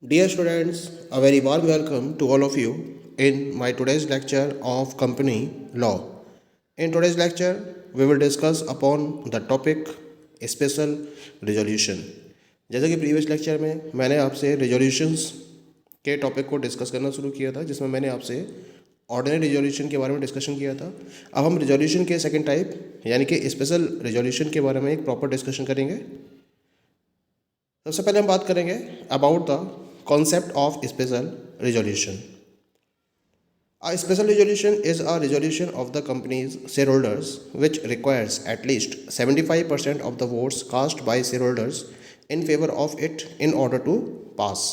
Dear students, a very warm welcome to all of you in my today's lecture of company law. In today's lecture, we will discuss upon the topic special resolution. जैसे कि previous lecture में मैंने आपसे resolutions के topic को discuss करना शुरू किया था, जिसमें मैंने आपसे ऑर्डिनरी रिजोल्यूशन के बारे में डिस्कशन किया था। अब हम रिजोल्यूशन के सेकंड टाइप यानी कि स्पेशल रिजोल्यूशन के बारे में एक प्रॉपर डिस्कशन करेंगे। सबसे पहले हम बात करेंगे about the concept of special resolution. A special resolution is a resolution of the company's shareholders which requires at least 75% of the votes cast by shareholders in favor of it in order to pass.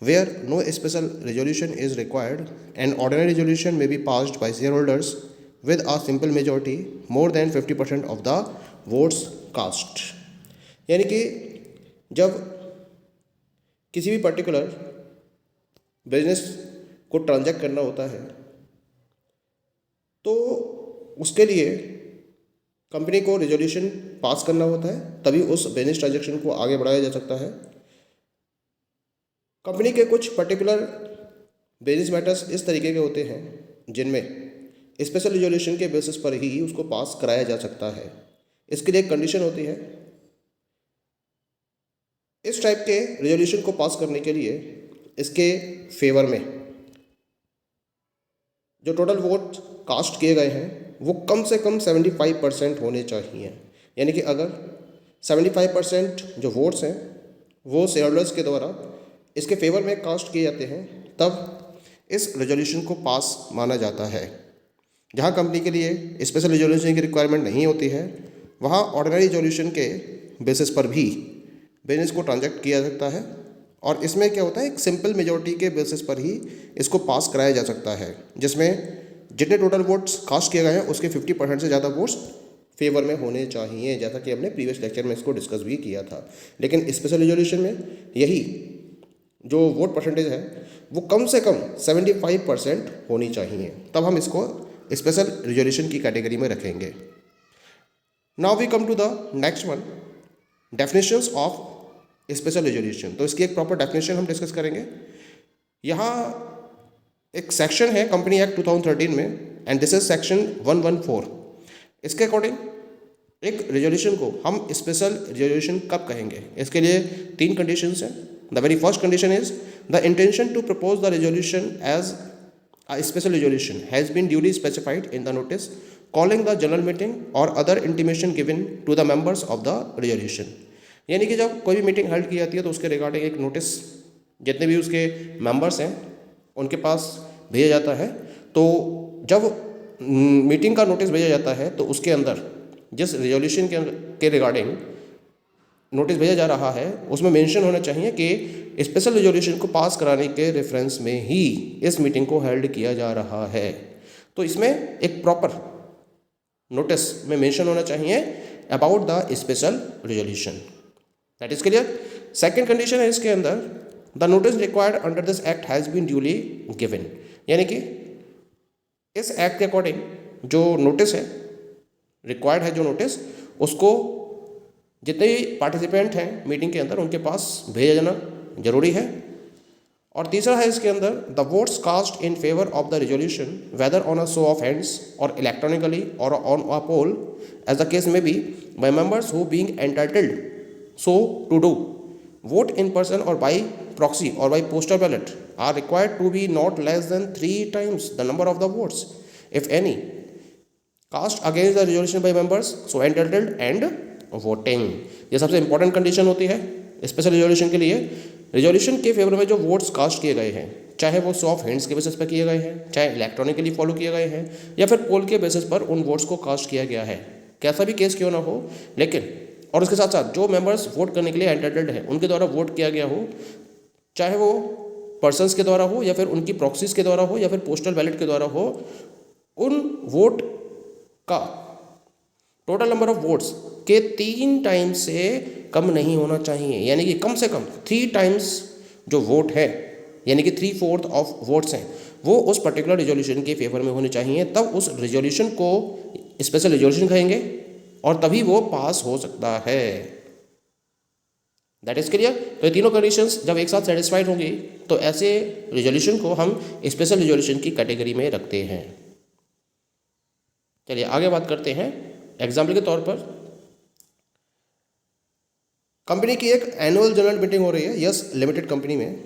Where no special resolution is required, an ordinary resolution may be passed by shareholders with a simple majority more than 50% of the votes cast. यानी कि जब किसी भी particular business को transact करना होता है तो उसके लिए कंपनी को रिजोल्यूशन पास करना होता है, तभी उस बिजनेस ट्रांजैक्शन को आगे बढ़ाया जा सकता है। कंपनी के कुछ पर्टिकुलर बिजनेस मैटर्स इस तरीके के होते हैं जिनमें स्पेशल रिजोल्यूशन के बेसिस पर ही उसको पास कराया जा सकता है। इसके लिए एक कंडीशन होती है। इस टाइप के रिजोल्यूशन को पास करने के लिए इसके फेवर में जो टोटल वोट कास्ट किए गए हैं वो कम से कम 75% होने चाहिए। यानी कि अगर 75% जो वोट्स हैं वो शेयरहोल्डर्स के द्वारा इसके फेवर में कास्ट किए जाते हैं, तब इस रेजोल्यूशन को पास माना जाता है। जहां कंपनी के लिए स्पेशल रेजोल्यूशन की रिक्वायरमेंट नहीं होती है, वहां ऑर्डिनरी रेजोल्यूशन के बेसिस पर भी बिजनेस को ट्रांजैक्ट किया जा सकता है। और इसमें क्या होता है, एक सिंपल मेजॉरिटी के बेसिस पर ही इसको पास कराया जा सकता है, जिसमें जितने टोटल वोट्स कास्ट किए गए हैं उसके 50% से ज़्यादा वोट्स फेवर में होने चाहिए, जैसा कि हमने प्रीवियस लेक्चर में इसको डिस्कस भी किया था। लेकिन स्पेशल रिजोल्यूशन में यही जो वोट परसेंटेज है वो कम से कम 75% होनी चाहिए, तब हम इसको स्पेशल रिजोल्यूशन की कैटेगरी में रखेंगे। Now we come to the next one, definitions of special resolution. तो इसकी एक प्रॉपर डेफिनेशन हम डिस्कस करेंगे। यहाँ एक सेक्शन है कंपनी एक्ट 2013 में, एंड दिस इज सेक्शन 114। इसके अकॉर्डिंग एक रिजोल्यूशन को हम स्पेशल रिजोल्यूशन कब कहेंगे, इसके लिए 3 कंडीशंस हैं। The very first condition is the intention to propose the resolution as a special resolution has been duly specified in the notice calling the general meeting or other intimation given to the members of the resolution। यानी कि जब कोई भी meeting held की जाती है तो उसके रिगार्डिंग एक नोटिस जितने भी उसके मेंबर्स हैं उनके पास भेजा जाता है। तो जब मीटिंग का नोटिस भेजा जाता है तो उसके अंदर जिस रिजोल्यूशन के रिगार्डिंग नोटिस भेजा जा रहा है उसमें मेंशन होना चाहिए कि स्पेशल रिजोल्यूशन को पास कराने के रेफरेंस में ही इस मीटिंग को हेल्ड किया जा रहा है। तो इसमें एक प्रॉपर नोटिस में मेंशन होना चाहिए about the special resolution. That is clear. Second condition है इसके अंदर, the notice required under this act has been duly given. यानी कि इस एक्ट के अकॉर्डिंग जो नोटिस है, रिक्वायर्ड है जो नोटिस, उसको जितने भी पार्टिसिपेंट हैं मीटिंग के अंदर उनके पास भेजा जाना जरूरी है। और तीसरा है इसके अंदर, the votes cast in favour of the resolution whether on a show of hands और इलेक्ट्रॉनिकली और on a poll as the case may be by members who being entitled so to do vote in person or by proxy or by postal ballot are required to be not less than 3 times the number of the votes if any cast against the resolution by members so entitled and voting। ये सबसे important condition होती है special resolution के लिए। Resolution के favour में जो votes cast किए गए हैं, चाहे वो शो ऑफ हैंड्स के बेसिस पर किए गए हैं, चाहे इलेक्ट्रॉनिकली फॉलो किए गए हैं, या फिर पोल के बेसिस पर उन वोट्स को कास्ट किया गया है, कैसा भी केस क्यों ना हो, लेकिन और उसके साथ साथ जो मेंबर्स वोट करने के लिए एंटाइटल्ड हैं उनके द्वारा वोट किया गया हो, चाहे वो पर्सन्स के द्वारा हो या फिर उनकी प्रॉक्सीज के द्वारा हो या फिर पोस्टल बैलेट के द्वारा हो, उन वोट का टोटल नंबर ऑफ वोट्स के 3 टाइम्स से कम नहीं होना चाहिए। यानी कि कम से कम 3 टाइम्स जो वोट है, यानी कि 3/4 ऑफ वोट्स हैं, वो उस पर्टिकुलर रिजोल्यूशन के फेवर में होने चाहिए, तब उस रिजोल्यूशन को स्पेशल रिजोल्यूशन कहेंगे और तभी वो पास हो सकता है। That is clear. तो ये तीनों कंडीशंस जब एक साथ सेटिस्फाइड होंगी तो ऐसे रिजोल्यूशन को हम स्पेशल रिजोल्यूशन की कैटेगरी में रखते हैं। चलिए आगे बात करते हैं। एग्जाम्पल के तौर पर कंपनी की एक एनुअल जनरल मीटिंग हो रही है यस लिमिटेड कंपनी में,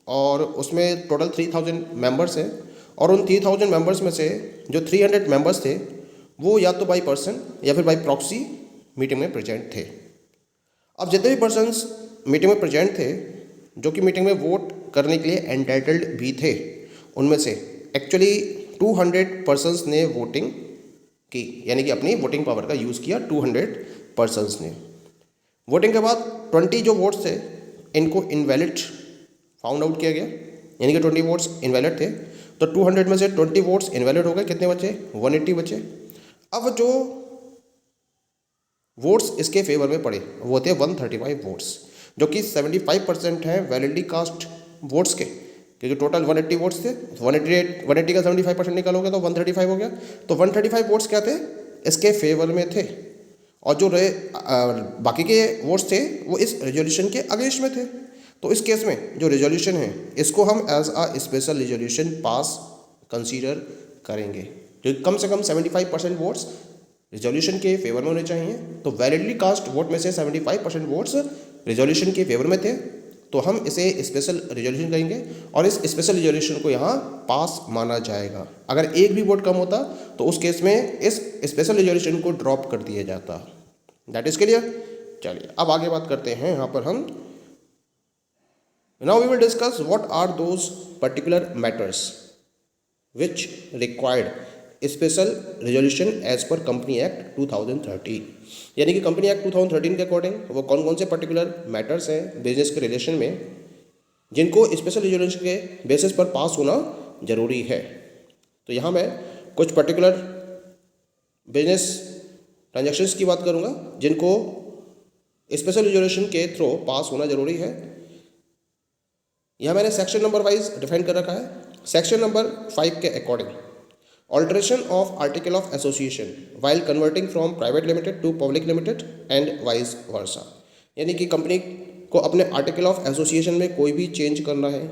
और उसमें टोटल 3000 मेंबर्स हैं, और उन 3000 मेंबर्स में से जो 300 मेंबर्स थे वो या तो बाई पर्सन या फिर बाई प्रॉक्सी मीटिंग में प्रेजेंट थे। अब जितने भी पर्सन्स मीटिंग में प्रेजेंट थे जो कि मीटिंग में वोट करने के लिए एंटाइटल्ड भी थे, उनमें से एक्चुअली 200 पर्सन्स ने वोटिंग की, यानी कि अपनी वोटिंग पावर का यूज़ किया 200 पर्सन्स ने। वोटिंग के बाद 20 जो वोट्स थे इनको इनवैलिड फाउंड आउट किया गया, यानी कि 20 वोट्स इनवैलिड थे। तो 200 में से 20 वोट्स इनवैलिड हो गए, कितने बचे? 180 बचे। अब जो वोट्स इसके फेवर में पड़े वो थे 135 वोट्स, जो कि 75% हैं वैलिडली कास्ट वोट्स के, क्योंकि टोटल 180 वोट्स थे। 180 का 75% निकालोगे तो 135 हो गया। तो 135 वोट्स क्या थे? इसके फेवर में थे, और जो रहे बाकी के वोट्स थे वो इस रेजोल्यूशन के अगेंस्ट में थे। तो इस केस में जो रेजोल्यूशन है इसको हम as a special resolution pass consider करेंगे, क्योंकि कम से कम 75% वोट्स रेजोल्यूशन के फेवर में होने चाहिए। तो वैलिडली कास्ट वोट में से 75% वोट्स रेजोल्यूशन के फेवर में थे, तो हम इसे स्पेशल रेजोल्यूशन कहेंगे, और इस स्पेशल रेजोल्यूशन को यहाँ पास माना जाएगा। अगर एक भी वोट कम होता तो उस केस में इस स्पेशल रेजोल्यूशन को ड्रॉप कर दिया जाता। That is clear. चलिए अब आगे बात करते हैं। यहाँ पर हम now we will discuss what are those particular matters which required special resolution as per company act 2013, यानी कि कंपनी एक्ट 2013 के अकॉर्डिंग वो कौन कौन से पर्टिकुलर मैटर्स हैं बिजनेस के रिलेशन में जिनको स्पेशल रेजोल्यूशन के बेसिस पर पास होना जरूरी है। तो यहाँ मैं कुछ पर्टिकुलर बिजनेस ट्रांजैक्शंस की बात करूँगा जिनको स्पेशल रेजोल्यूशन के थ्रू पास होना जरूरी है। यहाँ मैंने सेक्शन नंबर वाइज डिफाइन कर रखा है। सेक्शन नंबर 5 के according alteration of article of association while converting from private limited to public limited and vice versa, यानी कि कंपनी को अपने आर्टिकल ऑफ एसोसिएशन में कोई भी चेंज करना है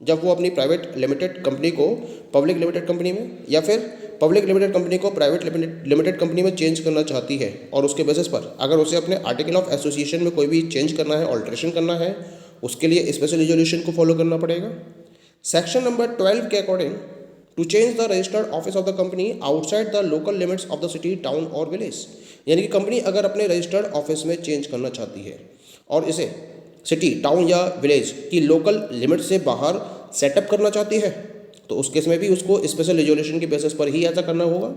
जब वो अपनी प्राइवेट लिमिटेड कंपनी को पब्लिक लिमिटेड कंपनी में या फिर पब्लिक लिमिटेड कंपनी को प्राइवेट लिमिटेड कंपनी में चेंज करना चाहती है, और उसके बेसिस पर अगर उसे अपने आर्टिकल ऑफ एसोसिएशन में कोई भी चेंज करना है, ऑल्ट्रेशन करना है, उसके लिए स्पेशल रेजोल्यूशन को फॉलो करना पड़ेगा। सेक्शन नंबर 12 के according to change the registered office of the company outside the local limits of the city, town और विलेज, यानी कि कंपनी अगर अपने रजिस्टर्ड ऑफिस में चेंज करना चाहती है और इसे सिटी, टाउन या विलेज की लोकल लिमिट से बाहर सेटअप करना चाहती है, तो उस केस में भी उसको स्पेशल रेजोल्यूशन के बेसिस पर ही ऐसा करना होगा।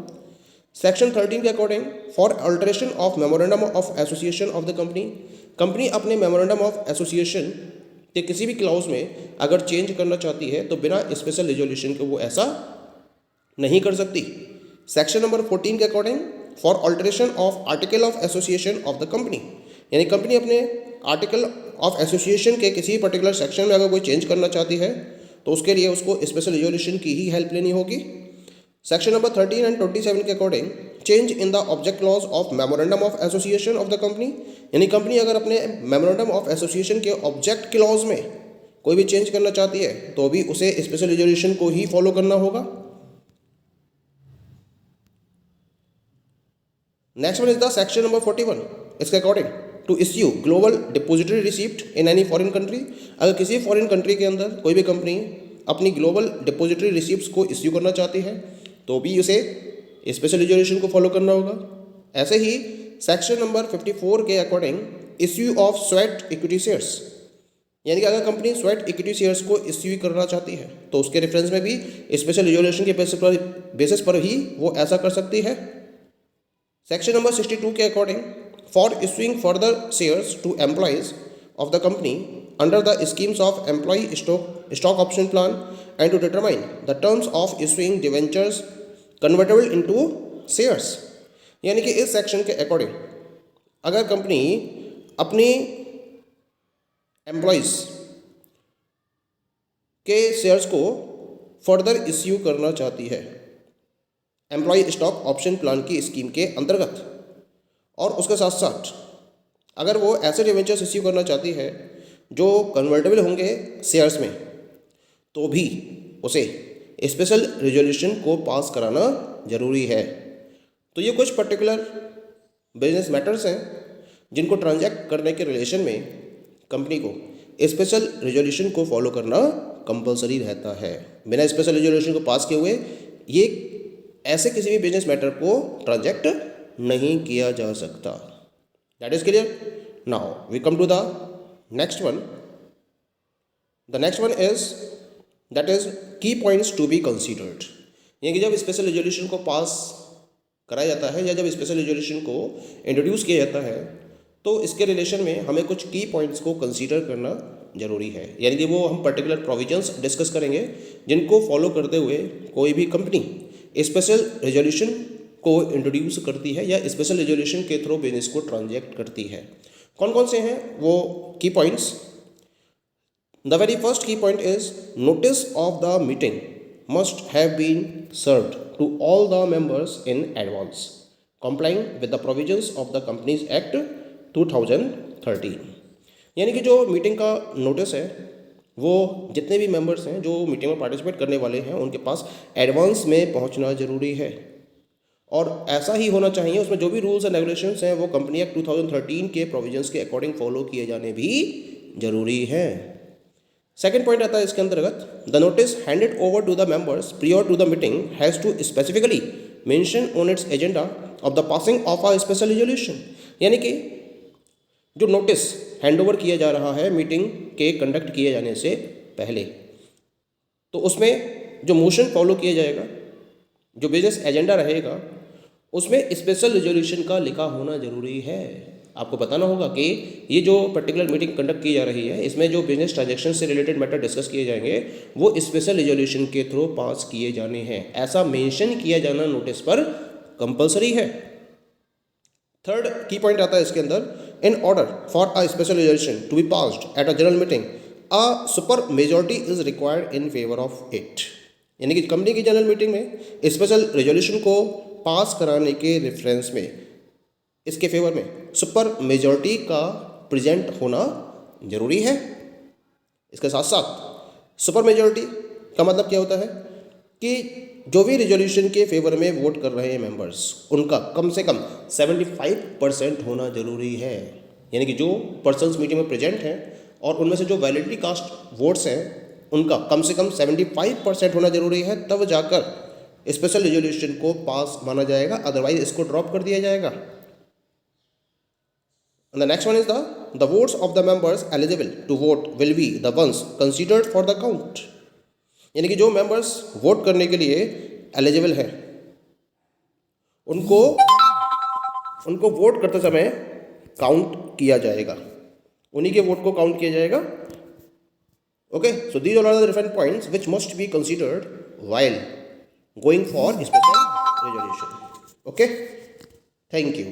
सेक्शन 13 के according for alteration of memorandum of association of the company, company अपने मेमोरेंडम ऑफ एसोसिएशन के किसी भी क्लाउज में अगर चेंज करना चाहती है तो बिना स्पेशल रेजोल्यूशन के वो ऐसा नहीं कर सकती। सेक्शन नंबर 14 के according for alteration of article of association of the company, यानी कंपनी अपने आर्टिकल ऑफ एसोसिएशन के किसी पर्टिकुलर सेक्शन में अगर कोई चेंज करना चाहती है तो उसके लिए उसको स्पेशल रेजोल्यूशन की ही हेल्प लेनी होगी। सेक्शन नंबर 13 एंड 27 के according change in the object clause of memorandum of association of the company, यानी कंपनी अगर अपने मेमोरेंडम ऑफ एसोसिएशन के ऑब्जेक्ट क्लॉज में कोई भी चेंज करना चाहती है तो भी उसे स्पेशल रेजोल्यूशन को ही फॉलो करना होगा। Next one is the section number 41, इसके according to issue global depository receipt in any foreign country, अगर किसी फॉरेन कंट्री के अंदर कोई भी कंपनी अपनी ग्लोबल डिपोजिटरी रिसिप्ट्स को इश्यू करना चाहती है तो भी उसे स्पेशल रेजोल्यूशन को फॉलो करना होगा। ऐसे ही सेक्शन नंबर 54 के according issue of sweat equity shares, यानी कि अगर कंपनी स्वेट इक्विटी शेयर्स को इश्यू करना चाहती है तो उसके रेफरेंस में भी स्पेशल रेजोल्यूशन के बेसिस पर ही वो ऐसा कर सकती है। सेक्शन नंबर 62 के according for issuing further shares to employees of the company under the schemes of employee stock option plan and to determine the terms of issuing debentures convertible into shares, यानी कि इस section के according अगर company अपनी employees के shares को further issue करना चाहती है एम्प्लॉय स्टॉक ऑप्शन प्लान की स्कीम के अंतर्गत, और उसके साथ साथ अगर वो ऐसे डिवेंचर्स इश्यू करना चाहती है जो कन्वर्टेबल होंगे शेयर्स में, तो भी उसे स्पेशल रेजोल्यूशन को पास कराना ज़रूरी है। तो ये कुछ पर्टिकुलर बिजनेस मैटर्स हैं जिनको ट्रांजैक्ट करने के रिलेशन में कंपनी को स्पेशल रेजोल्यूशन को फॉलो करना कंपलसरी रहता है। बिना स्पेशल रेजोल्यूशन को पास किए हुए ये ऐसे किसी भी बिजनेस मैटर को ट्रांजैक्ट नहीं किया जा सकता। That is clear. Now we come to the next one. The next one is that is key points to be considered. यानी कि जब स्पेशल रेजोल्यूशन को पास कराया जाता है या जब स्पेशल रेजोल्यूशन को इंट्रोड्यूस किया जाता है तो इसके रिलेशन में हमें कुछ की पॉइंट्स को कंसीडर करना ज़रूरी है। यानी कि वो हम पर्टिकुलर प्रोविजंस डिस्कस करेंगे जिनको फॉलो करते हुए कोई भी कंपनी स्पेशल रेजोल्यूशन को इंट्रोड्यूस करती है या स्पेशल रेजोल्यूशन के थ्रू बिजनेस को ट्रांजैक्ट करती है। कौन कौन से हैं वो की पॉइंट्स? द वेरी फर्स्ट की point is notice of the meeting must have been served to all the members in advance, complying with the provisions of the Companies Act 2013। यानी कि जो मीटिंग का नोटिस है वो जितने भी मेंबर्स हैं जो मीटिंग में पार्टिसिपेट करने वाले हैं उनके पास एडवांस में पहुंचना ज़रूरी है, और ऐसा ही होना चाहिए। उसमें जो भी रूल्स एंड रेगुलेशंस हैं वो कंपनी एक्ट 2013 के प्रोविजंस के अकॉर्डिंग फॉलो किए जाने भी ज़रूरी है। सेकेंड पॉइंट आता है इसके अंतर्गत, the notice handed over to the members prior to the meeting has to specifically mention on its agenda of the passing of a special resolution. यानी कि जो नोटिस हैंड ओवर किया जा रहा है मीटिंग के कंडक्ट किए जाने से पहले, तो उसमें जो मोशन फॉलो किया जाएगा, जो बिजनेस एजेंडा रहेगा, उसमें स्पेशल रेजोल्यूशन का लिखा होना ज़रूरी है। आपको बताना होगा कि ये जो पर्टिकुलर मीटिंग कंडक्ट की जा रही है इसमें जो बिजनेस ट्रांजैक्शन से रिलेटेड मैटर डिस्कस किए जाएंगे वो स्पेशल रेजोल्यूशन के थ्रू पास किए जाने हैं, ऐसा मेंशन किया जाना नोटिस पर कंपलसरी है। थर्ड की पॉइंट आता है इसके अंदर, in order for a special resolution to be passed at a general meeting a super majority is required in favour of it. यानी कि कंपनी की जनरल मीटिंग में स्पेशल रेजोल्यूशन को पास कराने के रेफरेंस में इसके फेवर में सुपर मेजॉरिटी का प्रेजेंट होना जरूरी है। इसके साथ साथ सुपर मेजॉरिटी का मतलब क्या होता है कि जो भी रेजोल्यूशन के फेवर में वोट कर रहे हैं मेंबर्स उनका कम से कम 75% होना जरूरी है। यानी कि जो पर्सन्स मीटिंग में प्रेजेंट हैं और उनमें से जो वैलिडिटी कास्ट वोट्स हैं उनका कम से कम 75% होना जरूरी है, तब जाकर स्पेशल रेजोल्यूशन को पास माना जाएगा, अदरवाइज इसको ड्रॉप कर दिया जाएगा। And the next one is the votes of the members eligible to vote will be the ones considered for the count। यानी कि जो मेंबर्स वोट करने के लिए एलिजिबल हैं उनको वोट करते समय काउंट किया जाएगा, उन्हीं के वोट को काउंट किया जाएगा। Okay, so these are the different points which must be considered while going for special resolution. Okay, thank you.